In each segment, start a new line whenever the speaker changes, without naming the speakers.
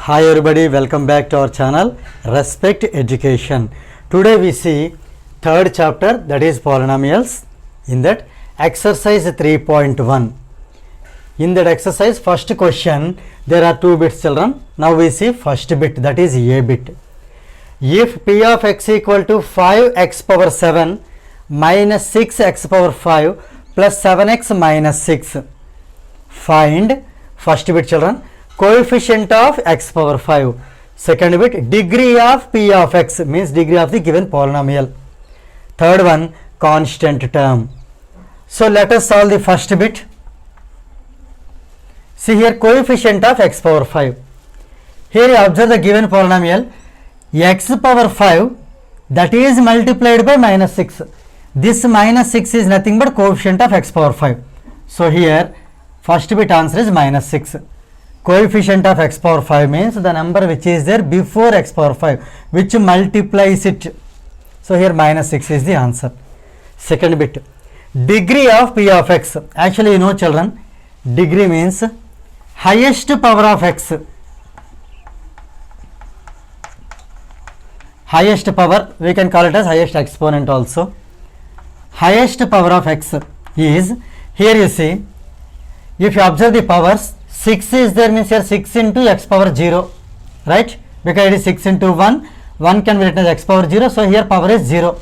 Hi everybody, welcome back to our channel Respect Education. Today we see third chapter, that is polynomials. In that exercise 3.1. In that exercise, first question, there are two bits children. Now we see first bit, that is A bit. If p of x equal to 5x power 7 minus 6x power 5 plus 7x minus 6, find first bit children coefficient of x power 5. Second bit degree of p of x, means degree of the given polynomial. Third one constant term. So let us solve the first bit. See here, coefficient of x power 5. Here you observe the given polynomial x power 5, that is multiplied by minus 6. This minus 6 is nothing but coefficient of x power 5. So here first bit answer is minus 6. Coefficient of x power 5 means the number which is there before x power 5, which multiplies it. So here minus 6 is the answer. Second bit, degree of p of x. Actually, you know children, degree means highest power of x. Highest power, we can call it as highest exponent also. Highest power of x is, here you see, if you observe the powers, 6 is there, means here 6 into x power 0, right? Because it is 6 into 1, 1 can be written as x power 0, so here power is 0.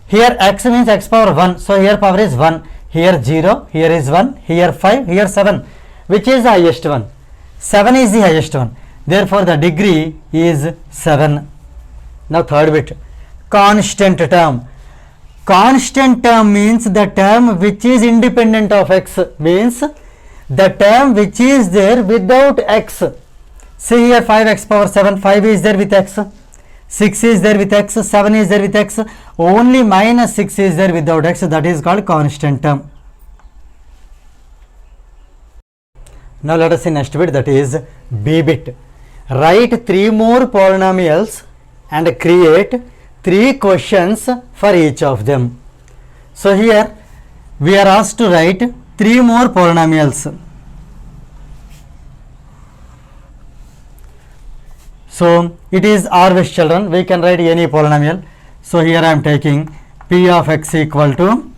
Here x means x power 1, so here power is 1. Here 0, here is 1, here 5, here 7. Which is the highest one? 7 is the highest one. Therefore, the degree is 7. Now third bit, constant term. Constant term means the term which is independent of x, means the term which is there without x. See here 5x power 7, 5 is there with x, 6 is there with x, 7 is there with x, only minus 6 is there without x, that is called constant term. Now let us see next bit, that is B bit. Write 3 more polynomials and create 3 questions for each of them. So here we are asked to write 3 more polynomials. So it is R with children, we can write any polynomial. So here I am taking p of x equal to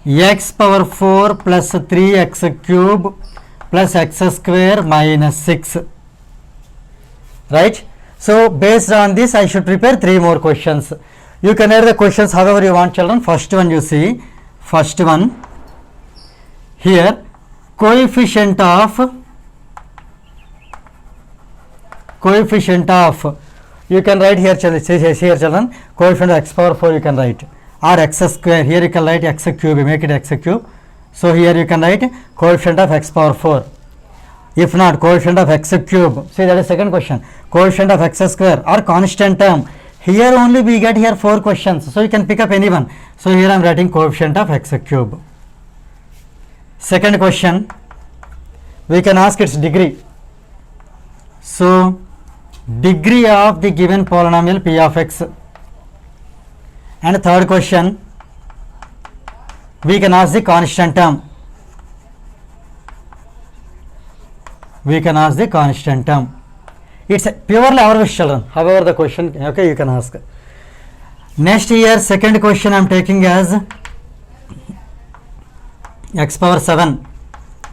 x power 4 plus 3x cube plus x square minus 6, right? So based on this I should prepare 3 more questions. You can write the questions however you want children. First one you see, first one here, coefficient of, you can write here children, coefficient of x power 4 you can write, or x square, here you can write x cube, make it x cube. So here you can write coefficient of x power 4. If not, coefficient of x cube. See, that is second question, coefficient of x square or constant term. Here only we get here 4 questions, so you can pick up any one. So here I am writing coefficient of x cube. Second question, we can ask its degree. So degree of the given polynomial p of x. And third question, we can ask the constant term. It's purely our wish children, however the question, okay, you can ask. Next here, second question I am taking as x power 7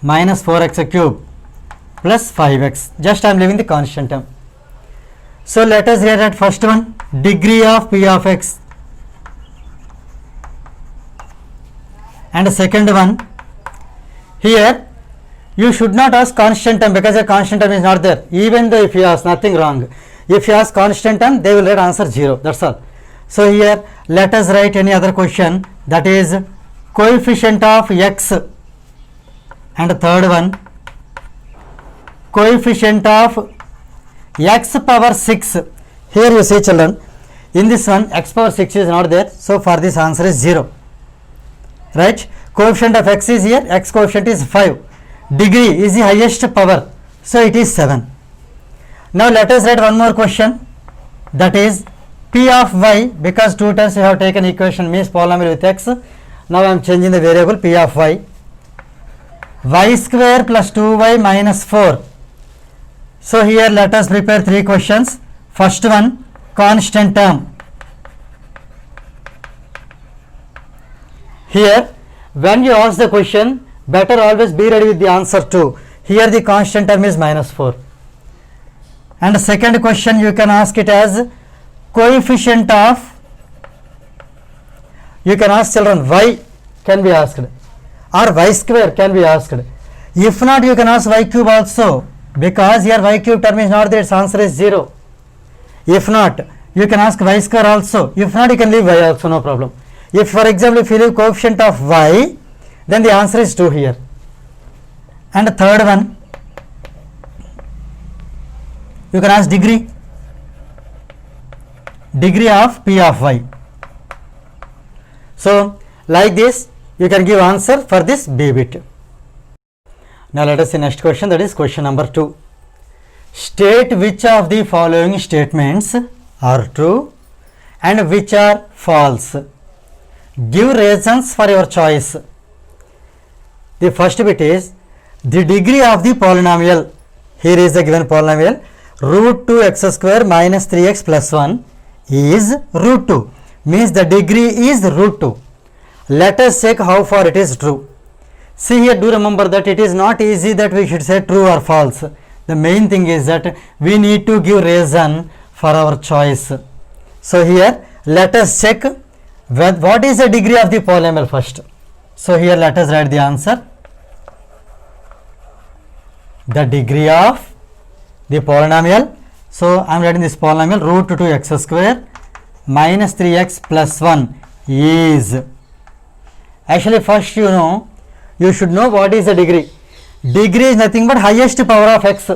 minus 4x cube plus 5x. Just I am leaving the constant term. So let us hear that first one, degree of p of x. And the second one, here you should not ask constant term because a constant term is not there. Even though if you ask, nothing wrong. If you ask constant term, they will write answer 0. That's all. So here let us write any other question, that is coefficient of x. And third one, coefficient of x power 6. Here you see children, in this one x power 6 is not there. So for this answer is 0. Right? Coefficient of x is here, x coefficient is 5. Degree is the highest power, so it is 7. Now let us write one more question, that is p of y, because 2 times we have taken equation means polynomial with x. Now I am changing the variable p of y. Y square plus 2y minus 4 So here let us prepare three questions. First one, constant term. Here when you ask the question, better always be ready with the answer too. Here the constant term is -4. And the second question you can ask it as coefficient of, you can ask children y can be asked or y square can be asked. If not, you can ask y cube also, because here y cube term is not there, its answer is 0. If not, you can ask y square also. If not, you can leave y also, no problem. If for example, if you leave coefficient of y, then the answer is 2 here. And the third one, you can ask degree of p of y. So like this you can give answer for this b bit. Now let us see next question, that is question number 2. State which of the following statements are true and which are false. Give reasons for your choice. The first bit is the degree of the polynomial. Here is the given polynomial root 2x square minus 3x plus 1 is root 2, means the degree is root 2. Let us check how far it is true. See here, do remember that it is not easy that we should say true or false. The main thing is that we need to give reason for our choice. So here let us check what is the degree of the polynomial first. So here let us write the answer. The degree of the polynomial. So I am writing this polynomial root 2x square minus 3x plus 1 is, actually first you should know what is the degree. Degree is nothing but highest power of x.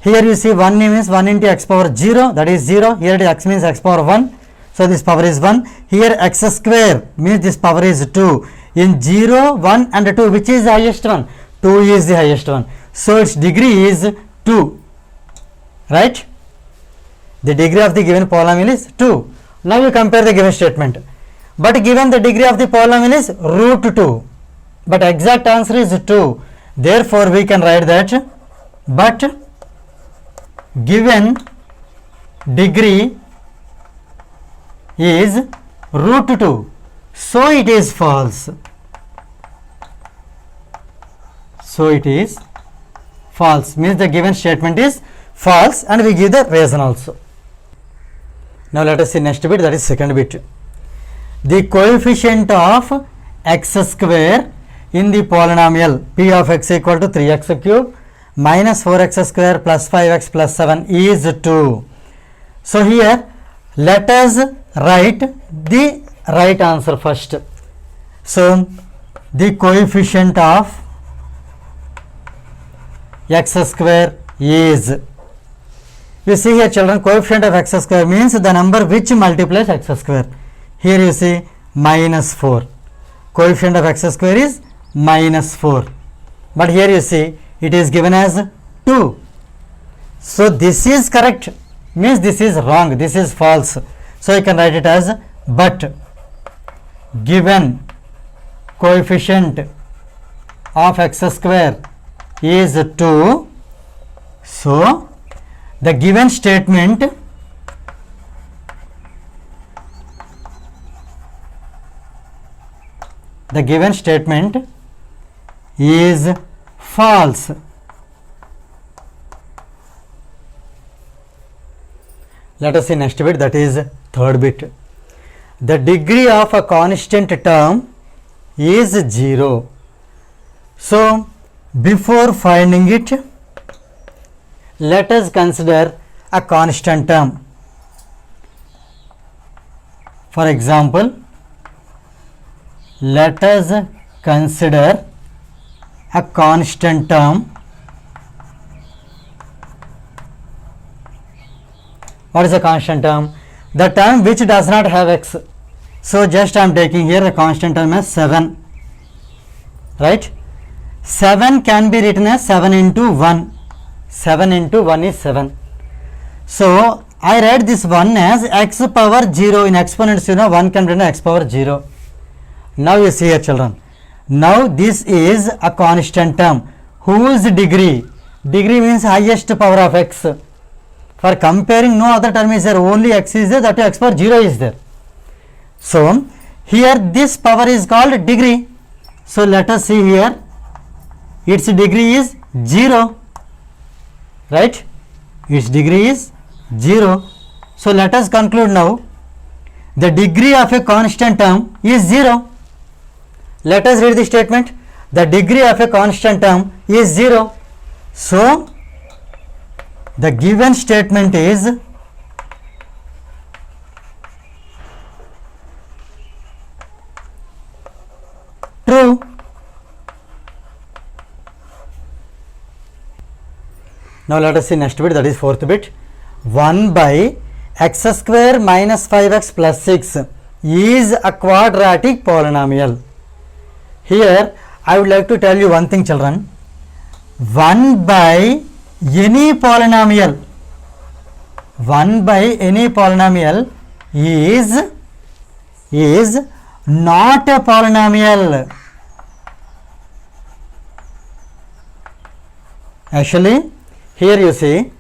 Here you see 1 means 1 into x power 0, that is 0. Here it is x means x power 1. So this power is 1. Here x square means this power is 2. In 0, 1 and 2, which is the highest one? 2 is the highest one. So its degree is 2. Right? The degree of the given polynomial is 2. Now you compare the given statement. But given the degree of the polynomial is root 2. But exact answer is 2. Therefore we can write that but given degree is root 2. So it is false. So it is false, means the given statement is false, and we give the reason also. Now let us see next bit, that is second bit. The coefficient of x square in the polynomial p of x equal to 3x cube minus 4x square plus 5x plus 7 is 2. So here let us write the right answer first. So the coefficient of x square is, you see here children, coefficient of x square means the number which multiplies x square. Here you see minus 4. Coefficient of x square is minus 4. But here you see it is given as 2. So this is correct, means this is wrong, this is false. So you can write it as but given coefficient of x square is 2. So the given statement is false. Let us see next bit, that is third bit. The degree of a constant term is 0. So before finding it, let us consider a constant term. For example, let us consider a constant term. What is a constant term? The term which does not have x. So just I am taking here a constant term as 7. Right? 7 can be written as 7 into 1. 7 into 1 is 7. So I write this 1 as x power 0. In exponents, 1 can be written as x power 0. Now you see here children. Now this is a constant term whose degree Degree means highest power of x. For comparing, no other term is there, only x is there, that x power 0 is there. So here this power is called degree. So let us see here, its degree is 0, right? Its degree is 0. So let us conclude now, the degree of a constant term is 0. Let us read the statement. The degree of a constant term is 0. So the given statement is true. Now let us see next bit, that is fourth bit. 1 by x square minus 5x plus 6 is a quadratic polynomial. Here I would like to tell you one thing, children. 1 by any polynomial, 1 by any polynomial is not a polynomial. Actually, here you see,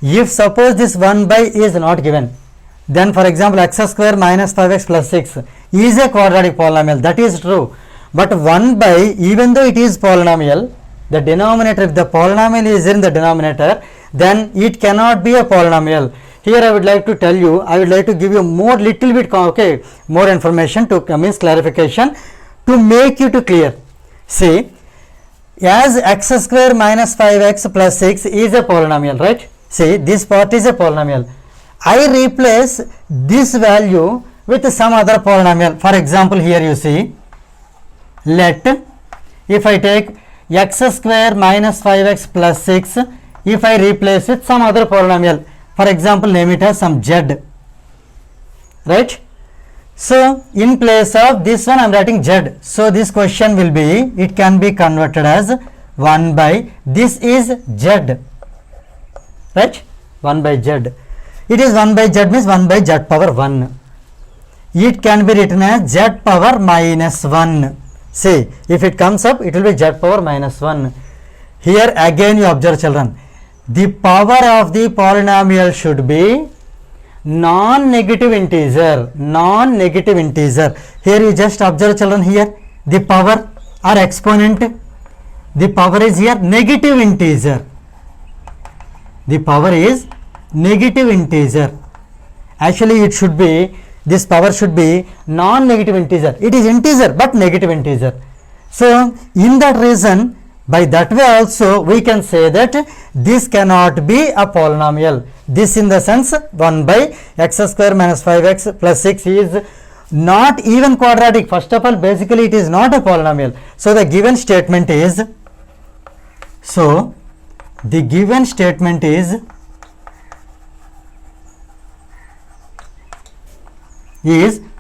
if suppose this 1 by is not given, then for example x square minus 5x plus 6 is a quadratic polynomial, that is true. But 1 by, even though it is polynomial, the denominator, if the polynomial is in the denominator, then it cannot be a polynomial. Here I would like to tell you, I would like to give you more little bit, okay, more information to means clarification to make you to clear. See, as x square minus 5x plus 6 is a polynomial, right? See, this part is a polynomial. I replace this value with some other polynomial. For example, here you see, let, if I take x square minus 5x plus 6, if I replace with some other polynomial, for example, name it as some z, right? So in place of this one I am writing z. So this question will be, it can be converted as 1 by, this is z, right? 1 by z. It is 1 by z means 1 by z power 1. It can be written as z power minus 1. See, if it comes up, it will be z power minus 1. Here again you observe, children, the power of the polynomial should be non-negative integer, non-negative integer. Here you just observe, children, here the power or exponent, the power is here negative integer. The power is negative integer. Actually it should be, this power should be non-negative integer. It is integer but negative integer. So in that reason, by that way also we can say that this cannot be a polynomial. This in the sense 1 by x square minus 5x plus 6 is not even quadratic. First of all, basically it is not a polynomial. So the given statement is, so the given statement is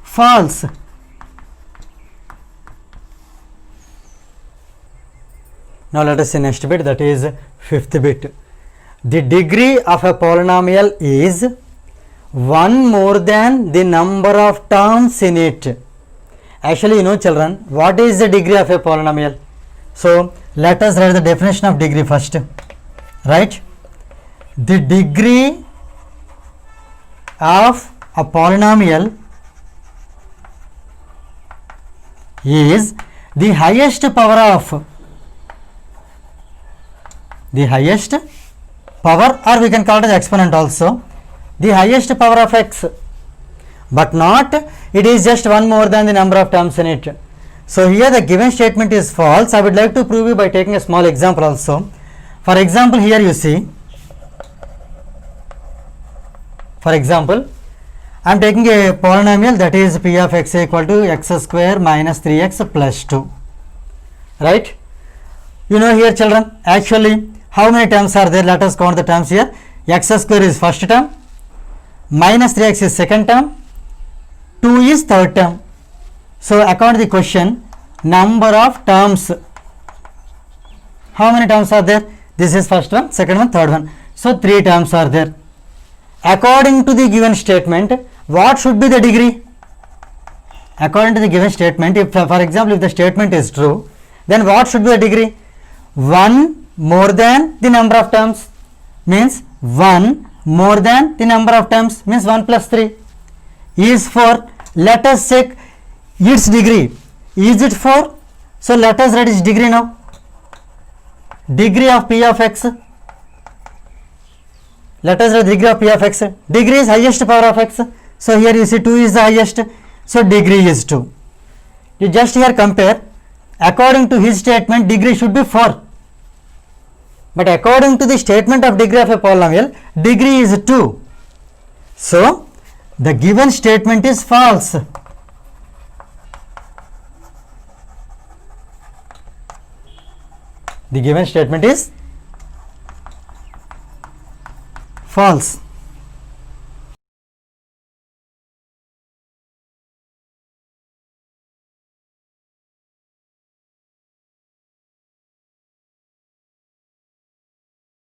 false. Now let us see next bit, that is fifth bit. The degree of a polynomial is 1 more than the number of terms in it. Actually, you know, children, what is the degree of a polynomial? So let us write the definition of degree first, right? The degree of a polynomial is the highest power of, the highest power, or we can call it as exponent also, the highest power of x, but not it is just 1 more than the number of terms in it. So here the given statement is false. I would like to prove you by taking a small example also. For example, here you see, for example, I am taking a polynomial, that is p of x equal to x square minus 3x plus 2, right? You know here, children, actually how many terms are there? Let us count the terms here. X square is first term, minus 3x is second term, 2 is third term. So according to the question, number of terms, how many terms are there? This is first one, second one, third one. So 3 terms are there. According to the given statement, what should be the degree? According to the given statement, if for example if the statement is true, then what should be the degree? 1 more than the number of terms, means 1 more than the number of terms, means 1 plus 3 is 4. Let us check its degree. Is it 4? So let us write its degree now. Degree of p of x. Let us write degree of p of x. Degree is highest power of x. So here you see 2 is the highest. So degree is 2. You just here compare. According to his statement, degree should be 4. But according to the statement of degree of a polynomial, degree is 2. So the given statement is false. The given statement is false.